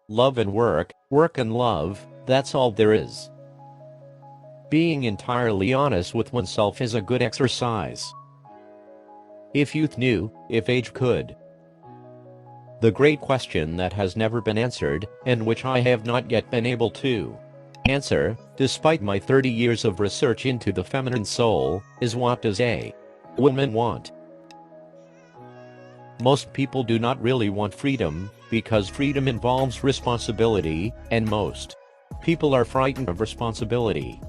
Love and work, work and love, that's all there is. Being entirely honest with oneself is a good exercise. If youth knew, if age could. The great question that has never been answered, and which I have not yet been able to answer, despite my 30 years of research into the feminine soul, is what does a woman want? Most people do not really want freedom, because freedom involves responsibility, and most people are frightened of responsibility.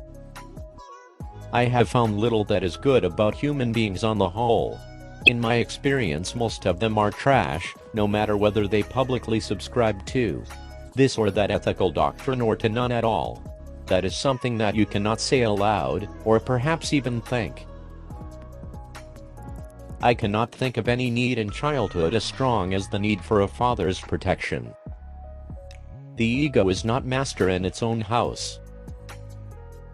I have found little that is good about human beings on the whole. In my experience, most of them are trash, no matter whether they publicly subscribe to this or that ethical doctrine or to none at all. That is something that you cannot say aloud, or perhaps even think. I cannot think of any need in childhood as strong as the need for a father's protection. The ego is not master in its own house.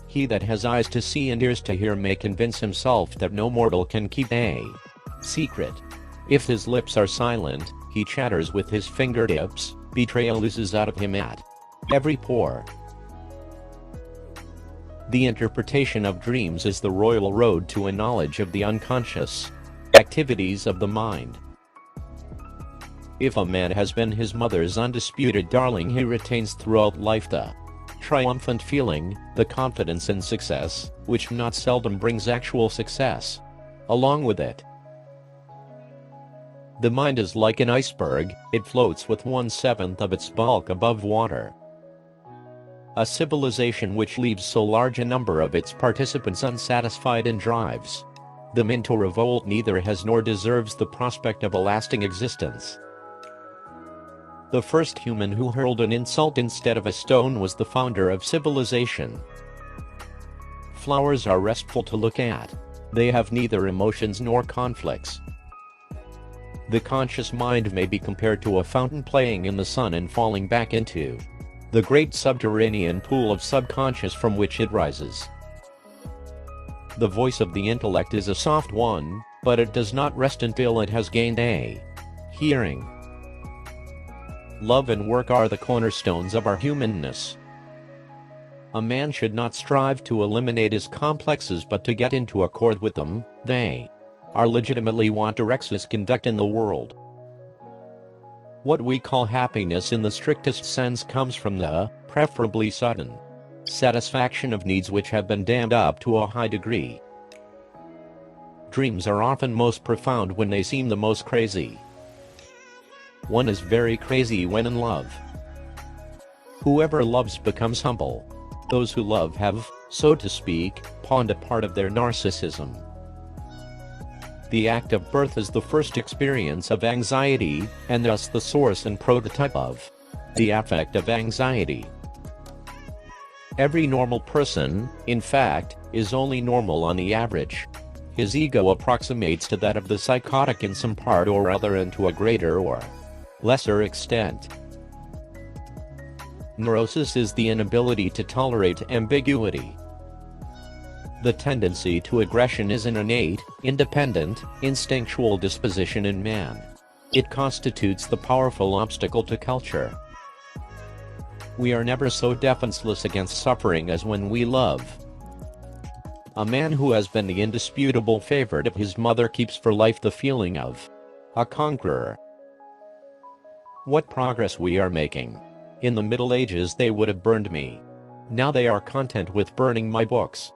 He that has eyes to see and ears to hear may convince himself that no mortal can keep a secret. If his lips are silent, he chatters with his fingertips, betrayal oozes out of him at every pore. The interpretation of dreams is the royal road to a knowledge of the unconscious activities of the mind. If a man has been his mother's undisputed darling, he retains throughout life the triumphant feeling, the confidence in success, which not seldom brings actual success along with it. The mind is like an iceberg, it floats with 1/7 of its bulk above water. A civilization which leaves so large a number of its participants unsatisfied and drives them into revolt neither has nor deserves the prospect of a lasting existence. The first human who hurled an insult instead of a stone was the founder of civilization. Flowers are restful to look at. They have neither emotions nor conflicts. The conscious mind may be compared to a fountain playing in the sun and falling back into the great subterranean pool of subconscious from which it rises. The voice of the intellect is a soft one, but it does not rest until it has gained a hearing. Love and work are the cornerstones of our humanness. A man should not strive to eliminate his complexes but to get into accord with them. They are legitimately what directs his conduct in the world. What we call happiness in the strictest sense comes from the, preferably sudden, satisfaction of needs which have been dammed up to a high degree. Dreams are often most profound when they seem the most crazy. One is very crazy when in love. Whoever loves becomes humble. Those who love have, so to speak, pawned a part of their narcissism. The act of birth is the first experience of anxiety, and thus the source and prototype of the affect of anxiety. Every normal person, in fact, is only normal on the average. His ego approximates to that of the psychotic in some part or other and to a greater or lesser extent. Neurosis is the inability to tolerate ambiguity. The tendency to aggression is an innate, independent, instinctual disposition in man. It constitutes the powerful obstacle to culture. We are never so defenseless against suffering as when we love. A man who has been the indisputable favorite of his mother keeps for life the feeling of a conqueror. What progress we are making! In the Middle Ages they would have burned me. Now they are content with burning my books.